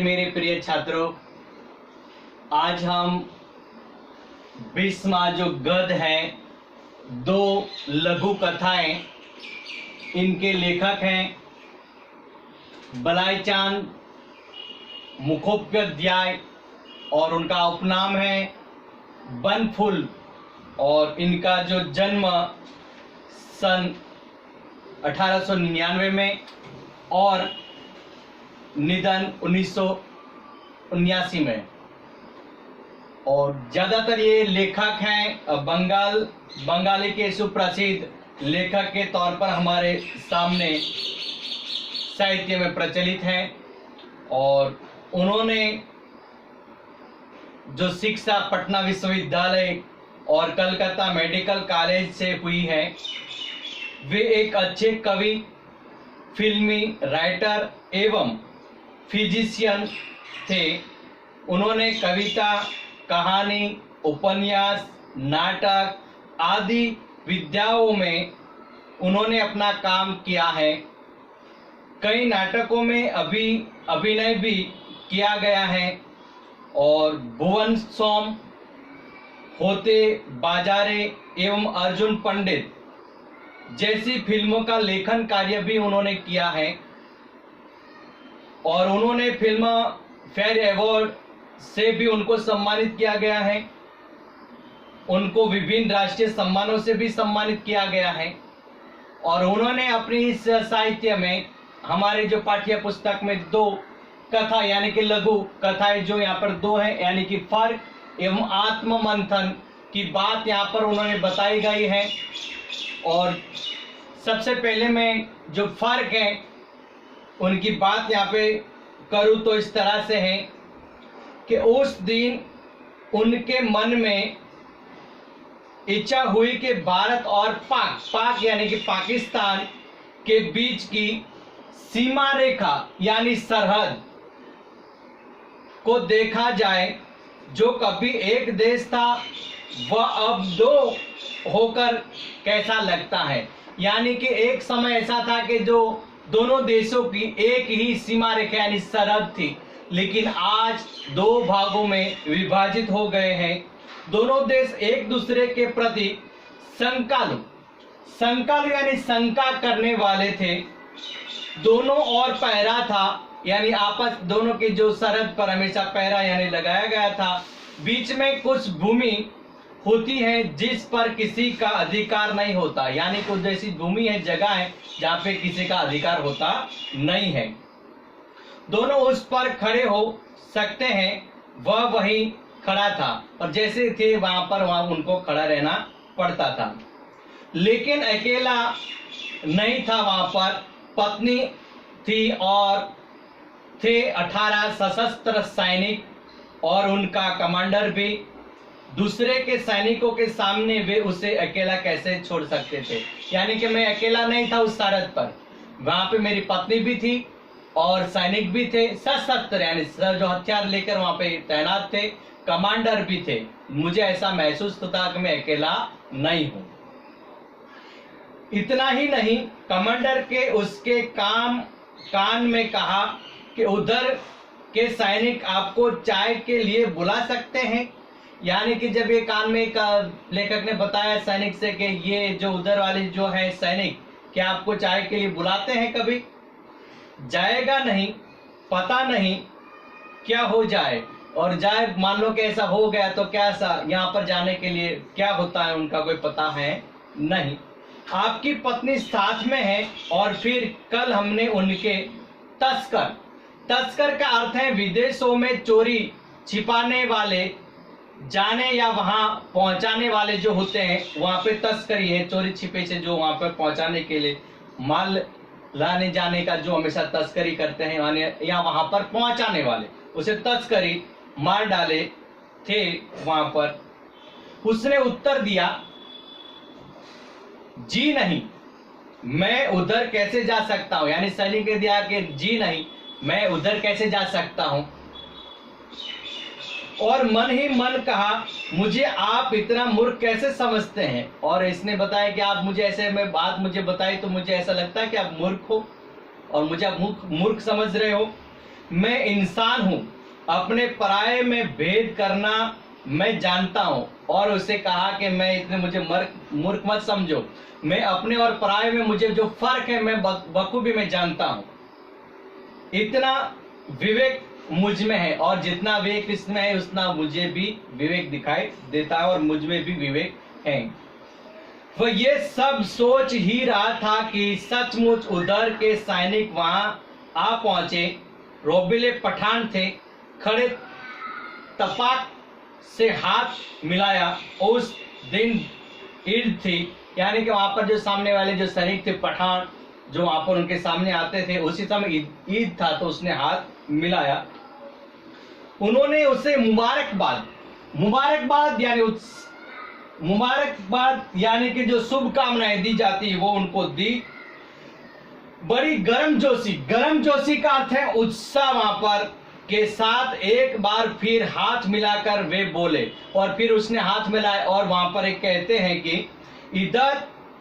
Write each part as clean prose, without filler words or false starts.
मेरे प्रिय छात्रों, आज हम 20वां जो गद्य है, दो लघु कथाएं, इनके लेखक हैं बलाईचांद मुखोपाध्याय और उनका उपनाम है बनफुल, और इनका जो जन्म सन 1899 में और निधन 1979 में। और ज़्यादातर ये लेखक हैं बंगाली के सुप्रसिद्ध लेखक के तौर पर हमारे सामने साहित्य में प्रचलित हैं। और उन्होंने जो शिक्षा पटना विश्वविद्यालय और कलकत्ता मेडिकल कॉलेज से हुई है, वे एक अच्छे कवि, फिल्मी राइटर एवं फिजिशियन थे। उन्होंने कविता, कहानी, उपन्यास, नाटक आदि विधाओं में उन्होंने अपना काम किया है। कई नाटकों में अभिनय भी किया गया है और भुवन सोम, होते बाजारे एवं अर्जुन पंडित जैसी फिल्मों का लेखन कार्य भी उन्होंने किया है। और उन्होंने फिल्म फेयर अवार्ड से भी उनको सम्मानित किया गया है। उनको विभिन्न राष्ट्रीय सम्मानों से भी सम्मानित किया गया है। और उन्होंने अपनी इस साहित्य में, हमारे जो पाठ्य पुस्तक में दो कथा यानी कि लघु कथाएं जो यहाँ पर दो हैं, यानी कि फर्क एवं आत्म मंथन की बात यहाँ पर उन्होंने बताई गई है। और सबसे पहले मैं जो फर्क है उनकी बात यहाँ पे करूँ तो इस तरह से है कि उस दिन उनके मन में इच्छा हुई कि भारत और पाक यानी कि पाकिस्तान के बीच की सीमा रेखा यानी सरहद को देखा जाए। जो कभी एक देश था वह अब दो होकर कैसा लगता है। यानी कि एक समय ऐसा था कि जो दोनों देशों की एक ही सीमा रेखा यानी सरहद थी, लेकिन आज दो भागों में विभाजित हो गए हैं। दोनों देश एक दूसरे के प्रति संकल्प यानी शंका करने वाले थे। दोनों और पहरा था, यानी आपस दोनों की जो सरहद पर हमेशा पहरा यानी लगाया गया था। बीच में कुछ भूमि होती है जिस पर किसी का अधिकार नहीं होता, यानी कुछ ऐसी भूमि है, जगह है जहाँ पे किसी का अधिकार होता नहीं है। दोनों उस पर खड़े हो सकते हैं, वह वही खड़ा था और जैसे थे वहां उनको खड़ा रहना पड़ता था। लेकिन अकेला नहीं था, वहां पर पत्नी थी और थे 18 सशस्त्र सैनिक और उनका कमांडर भी। दूसरे के सैनिकों के सामने वे उसे अकेला कैसे छोड़ सकते थे। यानी कि मैं अकेला नहीं था उस सरहद पर, वहां पे मेरी पत्नी भी थी और सैनिक भी थे, सशस्त्र यानी जो हथियार लेकर वहां पे तैनात थे, कमांडर भी थे। मुझे ऐसा महसूस होता कि मैं अकेला नहीं हूं। इतना ही नहीं, कमांडर के उसके कान में कहा कि उधर के सैनिक आपको चाय के लिए बुला सकते हैं। यानी कि जब ये कान में लेखक ने बताया सैनिक से कि ये जो उधर वाले जो है सैनिक, क्या आपको चाय के लिए बुलाते हैं कभी? जाएगा नहीं, पता नहीं क्या हो जाए, और जाए मान लो कि ऐसा हो गया तो क्या सा यहाँ पर जाने के लिए क्या होता है उनका कोई पता है नहीं। आपकी पत्नी साथ में है और फिर कल हमने उनके तस्कर का अर्थ है विदेशों में चोरी छिपाने वाले, जाने या वहां पहुंचाने वाले जो होते हैं, वहां पे तस्करी है, चोरी छिपे से जो वहां पर पहुंचाने के लिए माल लाने जाने का जो हमेशा तस्करी करते हैं, या वहां पर पहुंचाने वाले, उसे तस्करी मार डाले थे वहां पर। उसने उत्तर दिया, जी नहीं, मैं उधर कैसे जा सकता हूं। यानी सैनिक ने दिया कि जी नहीं, मैं उधर कैसे जा सकता हूं। और मन ही मन कहा, मुझे आप इतना मूर्ख कैसे समझते हैं। और इसने बताया कि आप मुझे ऐसे में बात मुझे बताई तो मुझे ऐसा लगता है कि आप मूर्ख हो और मुझे आप मूर्ख समझ रहे हो। मैं इंसान हूं, अपने पराये में भेद करना मैं जानता हूं। और उसे कहा कि मैं इतने मुझे मूर्ख मत समझो, मैं अपने और पराये में मुझे जो फर्क है मैं बखूबी में जानता हूं। इतना विवेक मुझ में है, और जितना विवेक इसमें है उतना मुझे भी विवेक दिखाई देता है, और मुझ में भी विवेक है। वह ये सब सोच ही रहा था कि सचमुच उधर के सैनिक वहां आ पहुंचे। रोबीले पठान थे, खड़े तपाक से हाथ मिलाया। उस दिन ईद थी, यानी कि वहां पर जो सामने वाले जो सैनिक थे पठान, जो वहां पर उनके सामने आते थे, उसी समय ईद था, तो उसने हाथ मिलाया। उन्होंने उसे मुबारकबाद यानी कि जो शुभकामनाएं दी जाती है वो उनको दी। बड़ी गर्मजोशी का अर्थ है उत्साह वहां पर के साथ एक बार फिर हाथ मिलाकर वे बोले, और फिर उसने हाथ मिलाए और वहां पर एक कहते हैं कि इधर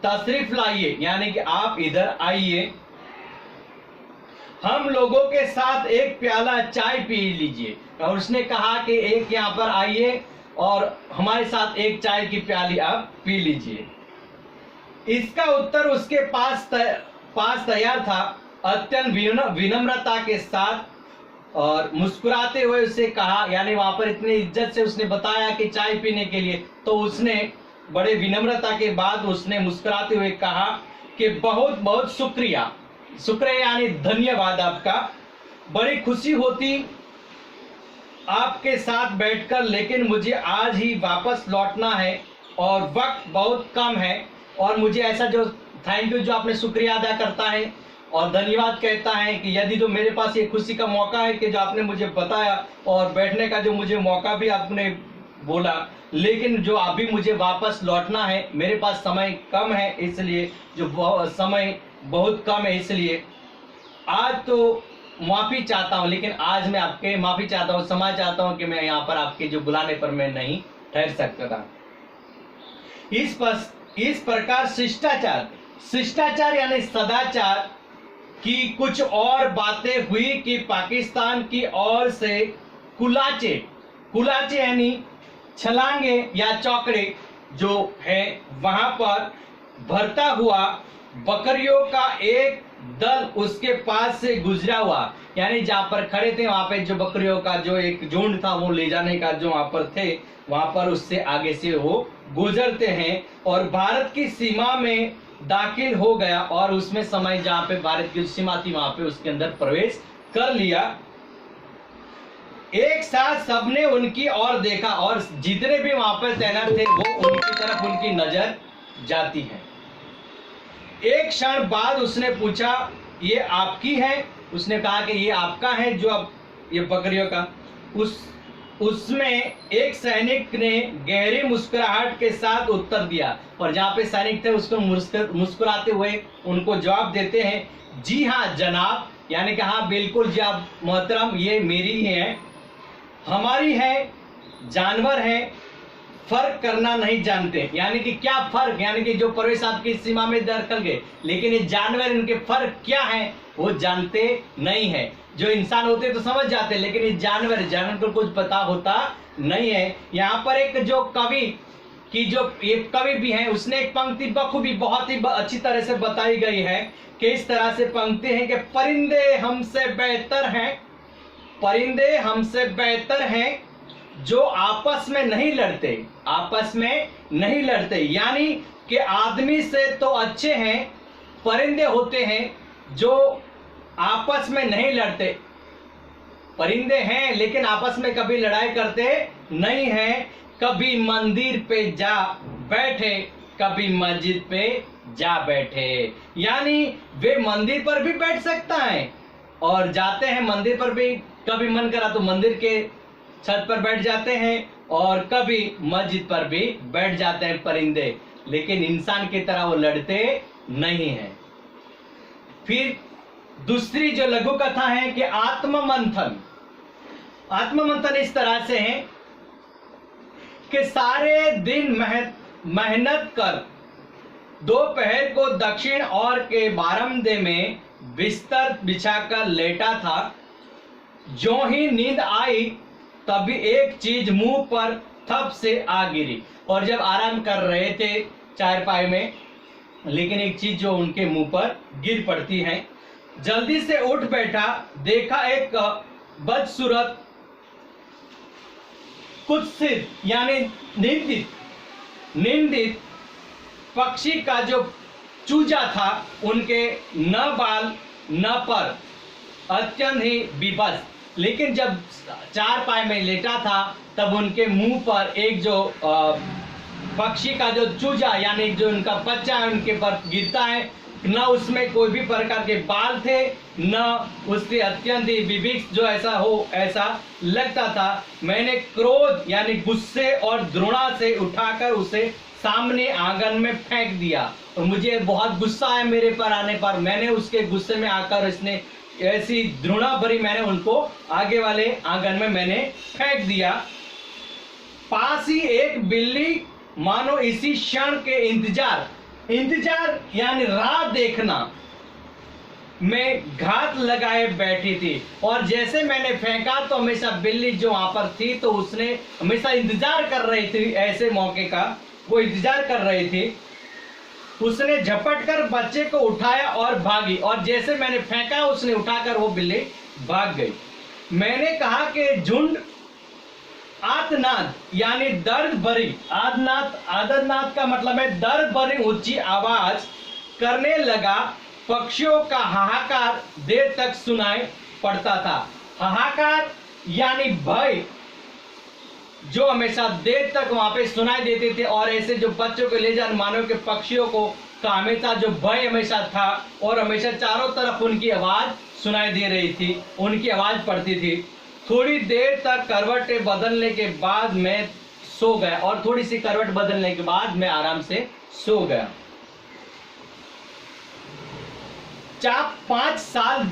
तशरीफ लाइए, यानी कि आप इधर आइए, हम लोगों के साथ एक प्याला चाय पी लीजिए। और उसने कहा कि एक यहाँ पर आइए और हमारे साथ एक चाय की प्याली आप पी लीजिए। इसका उत्तर उसके पास तैयार था, अत्यंत विनम्रता के साथ, और मुस्कुराते हुए उसे कहा, यानी वहां पर इतनी इज्जत से उसने बताया कि चाय पीने के लिए, तो उसने बड़े विनम्रता के बाद उसने मुस्कुराते हुए कहा कि बहुत बहुत शुक्रिया यानी धन्यवाद आपका, बड़ी खुशी होती आपके साथ बैठकर, लेकिन मुझे आज ही वापस लौटना है और वक्त बहुत कम है। और मुझे ऐसा जो थैंक यू जो आपने शुक्रिया अदा करता है और धन्यवाद कहता है कि यदि जो मेरे पास ये खुशी का मौका है कि जो आपने मुझे बताया और बैठने का जो मुझे मौका भी आपने बोला, लेकिन जो अभी मुझे वापस लौटना है, मेरे पास समय कम है, इसलिए जो समय बहुत कम है, इसलिए आज तो माफी चाहता हूं, लेकिन आज मैं आपके माफी चाहता हूं, क्षमा चाहता हूं कि मैं यहाँ पर आपके जो बुलाने पर मैं नहीं ठहर सकता था। इस प्रकार शिष्टाचार यानी सदाचार की कुछ और बातें हुई कि पाकिस्तान की ओर से कुलाचे यानी छलांगे या चौकड़े जो है वहां पर भरता हुआ बकरियों का एक दल उसके पास से गुजरा हुआ, यानी जहां पर खड़े थे वहां पे जो बकरियों का जो एक झुंड था वो ले जाने का जो वहां पर थे, वहां पर उससे आगे से वो गुजरते हैं और भारत की सीमा में दाखिल हो गया, और उसमें समय जहां पे भारत की सीमा थी वहां पे उसके अंदर प्रवेश कर लिया। एक साथ सबने उनकी ओर देखा, और जितने भी वहां पर तैनात थे वो उनकी तरफ उनकी नजर जाती है। एक क्षण बाद उसने पूछा, ये आपकी है? उसने कहा कि ये आपका है, जो अब ये बकरियों का। उसमें एक सैनिक ने गहरी मुस्कुराहट के साथ उत्तर दिया, और जहां पे सैनिक थे उसको मुस्कुराते हुए उनको जवाब देते हैं, जी हाँ जनाब, यानी कि हाँ बिल्कुल जी आप मोहतरम, ये मेरी ही है, हमारी है, जानवर है, फर्क करना नहीं जानते। यानी कि क्या फर्क, यानी कि जो प्रवेश आपकी सीमा में दखल गए, लेकिन ये जानवर इनके फर्क क्या है वो जानते नहीं है। जो इंसान होते तो समझ जाते, लेकिन ये जानवर को कुछ पता होता नहीं है। यहाँ पर एक जो कवि की जो एक कवि भी है, उसने एक पंक्ति बखूबी बहुत ही अच्छी तरह से बताई गई है कि इस तरह से पंक्ति है कि परिंदे हमसे बेहतर हैं जो आपस में नहीं लड़ते, यानी कि आदमी से तो अच्छे हैं, परिंदे होते हैं जो आपस में नहीं लड़ते। परिंदे हैं लेकिन आपस में कभी लड़ाई करते नहीं हैं। कभी मंदिर पे जा बैठे, कभी मस्जिद पे जा बैठे, यानी वे मंदिर पर भी बैठ सकता है और जाते हैं मंदिर पर भी, कभी मन करा तो मंदिर के छत पर बैठ जाते हैं और कभी मस्जिद पर भी बैठ जाते हैं परिंदे, लेकिन इंसान की तरह वो लड़ते नहीं हैं। फिर दूसरी जो लघु कथा है कि आत्ममंथन इस तरह से है कि सारे दिन मेहनत कर दोपहर को दक्षिण ओर के बारामदे में बिस्तर बिछाकर लेटा था। जो ही नींद आई तभी एक चीज मुंह पर थप से आ गिरी। और जब आराम कर रहे थे चारपाई में, लेकिन एक चीज जो उनके मुंह पर गिर पड़ती है। जल्दी से उठ बैठा, देखा एक बदसूरत कुत्सित यानी निंदित पक्षी का जो चूजा था, उनके न बाल न पर, अत्यंत ही विभत्स। लेकिन जब चारपाई में लेटा था तब उनके मुंह पर एक जो पक्षी का जो चूजा यानी जो उनका बच्चा है उनके पर गिरता है, न उसमें कोई भी प्रकार के बाल थे, न उससे अत्यंत ही विभत्स जो ऐसा हो ऐसा लगता था। मैंने क्रोध यानी गुस्से और द्रोणा से उठाकर उसे सामने आंगन में फेंक दिया। और मुझे बहुत गुस्सा आया मेरे पर आने पर। मैंने उसके गुस्से में आकर इसने ऐसी द्रोणा भरी, मैंने उनको आगे वाले आंगन में मैंने फेंक दिया। पास ही एक बिल्ली मानो इसी क्षण के इंतजार यानी राह देखना में घात लगाए बैठी थी। और जैसे मैंने फेंका तो हमेशा बिल्ली जो वहां पर थी तो उसने हमेशा इंतजार कर रही थी, ऐसे मौके का वो इंतजार कर रही थी। उसने झपट कर बच्चे को उठाया और भागी, और जैसे मैंने फेंका उसने उठाकर वो बिल्ली भाग गई। मैंने कहा कि झुंड आर्तनाद यानी दर्द भरी, आर्तनाद का मतलब है दर्द भरी ऊंची आवाज करने लगा। पक्षियों का हाहाकार देर तक सुनाई पड़ता था। हाहाकार यानी भय जो हमेशा देर तक वहां पे सुनाई देते थे। और ऐसे जो बच्चों को ले जाने मानो के पक्षियों को का हमेशा जो भय हमेशा था, और हमेशा चारों तरफ उनकी आवाज सुनाई दे रही थी, उनकी आवाज पड़ती थी। थोड़ी देर तक करवटें बदलने के बाद मैं सो गया, और थोड़ी सी करवट बदलने के बाद मैं आराम से सो गया। 5 साल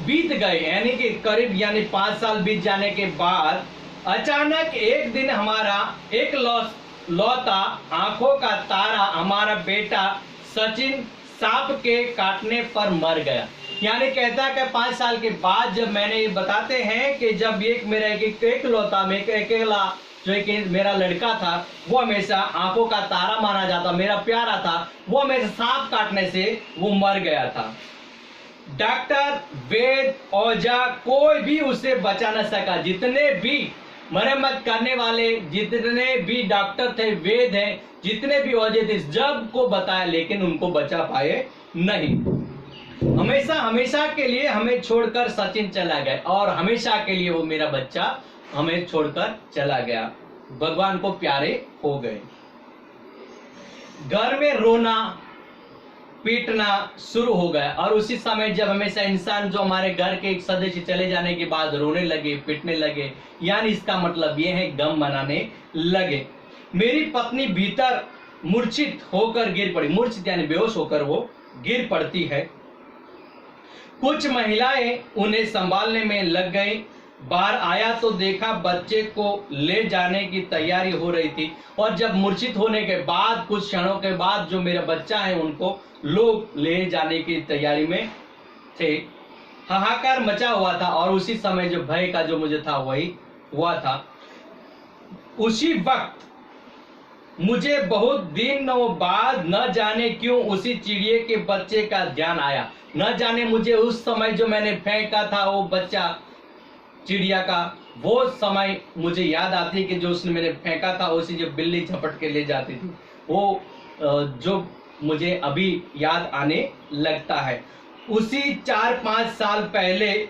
बीत गए, यानी कि करीब यानी 5 साल बीत जाने के बाद अचानक एक दिन हमारा एक लौता आंखों का तारा हमारा बेटा सचिन सांप के काटने पर मर गया। यानी कहता है कि 5 साल के बाद जब मैंने ये बताते हैं कि जब एक मेरा एक लौता में अकेला जो एक मेरा लड़का था, वो हमेशा आंखों का तारा माना जाता, मेरा प्यारा था, वो हमेशा सांप काटने से वो मर गया था। डॉक्टर, वैद, औजा कोई भी उसे बचा न सका। जितने भी मरम्मत करने वाले जितने भी डॉक्टर थे, वेद हैं, जितने भी औजे थे, जब को बताया लेकिन उनको बचा पाए नहीं। हमेशा के लिए हमें छोड़कर सचिन चला गया, और हमेशा के लिए वो मेरा बच्चा हमें छोड़कर चला गया, भगवान को प्यारे हो गए। घर में रोना पीटना शुरू हो गया, और उसी समय जब हमेशा इंसान जो हमारे घर के एक सदस्य चले जाने के बाद रोने लगे, पीटने लगे, यानी इसका मतलब ये है गम मनाने लगे। मेरी पत्नी भीतर मूर्छित होकर गिर पड़ी, मूर्छित यानी बेहोश होकर वो गिर पड़ती है। कुछ महिलाएं उन्हें संभालने में लग गई। बाहर आया तो देखा बच्चे को ले जाने की तैयारी हो रही थी, और जब मूर्छित होने के बाद कुछ क्षणों के बाद जो मेरा बच्चा है उनको लोग ले जाने की तैयारी में थे। हाहाकार मचा हुआ था, और उसी समय जो भय का जो मुझे था वही हुआ था। उसी वक्त मुझे बहुत दिनों बाद न जाने क्यों उसी चिड़िए के बच्चे का ध्यान आया। न जाने मुझे उस समय जो मैंने फेंका था वो बच्चा चिड़िया का, वो समय मुझे याद आती कि जो उसने मैंने फेंका था, उसी जो बिल्ली झपट के ले जाती थी, वो जो मुझे अभी याद आने लगता है। उसी 4-5 साल पहले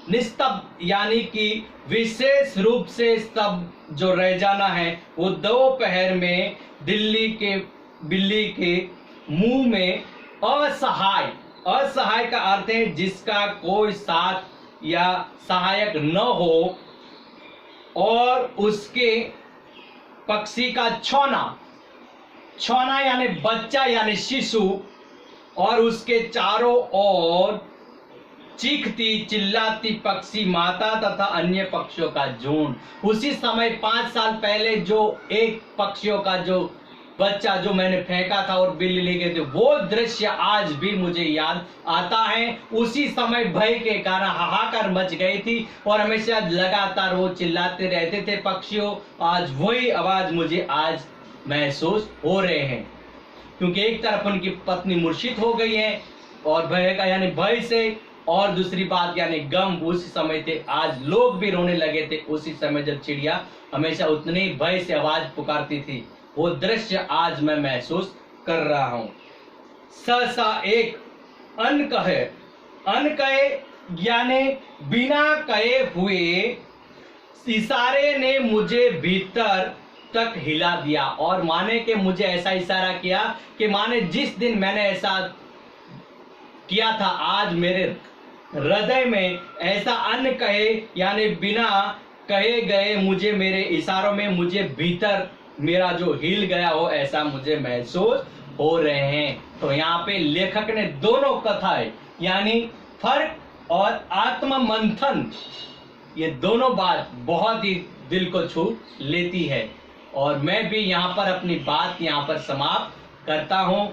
निस्तब्ध यानी कि विशेष रूप से स्तब्ध जो रह जाना है, वो दोपहर में बिल्ली के मुंह में असहाय का अर्थ है जिसका कोई साथ या सहायक न हो, और उसके पक्षी का छौना यानी बच्चा यानी शिशु, और उसके चारों ओर चीखती चिल्लाती पक्षी माता तथा अन्य पक्षियों का झुंड। उसी समय 5 साल पहले जो एक पक्षियों का जो बच्चा जो मैंने फेंका था और बिल्ली ले गए थे, वो दृश्य आज भी मुझे याद आता है। उसी समय भय के कारण हाहाकार मच गई थी और हमेशा लगातार वो चिल्लाते रहते थे पक्षियों। आज वही आवाज मुझे आज महसूस हो रहे हैं, क्योंकि एक तरफ उनकी पत्नी मूर्छित हो गई है और भय का यानी भय से, और दूसरी बात यानी गम उसी समय थे। आज लोग भी रोने लगे थे उसी समय जब चिड़िया हमेशा उतने ही भय से आवाज पुकारती थी। वो दृश्य आज मैं महसूस कर रहा हूं। सहसा एक अन कहे यानी बिना कहे हुए इशारे ने मुझे भीतर तक हिला दिया, और माने कि मुझे ऐसा इशारा किया कि माने जिस दिन मैंने ऐसा किया था, आज मेरे हृदय में ऐसा अन कहे यानी बिना कहे गए मुझे मेरे इशारों में मुझे भीतर मेरा जो हिल गया हो, ऐसा मुझे महसूस हो रहे हैं। तो यहाँ पे लेखक ने दोनों कथाएं यानी फर्क और आत्म मंथन, ये दोनों बात बहुत ही दिल को छू लेती है। और मैं भी यहाँ पर अपनी बात यहाँ पर समाप्त करता हूँ।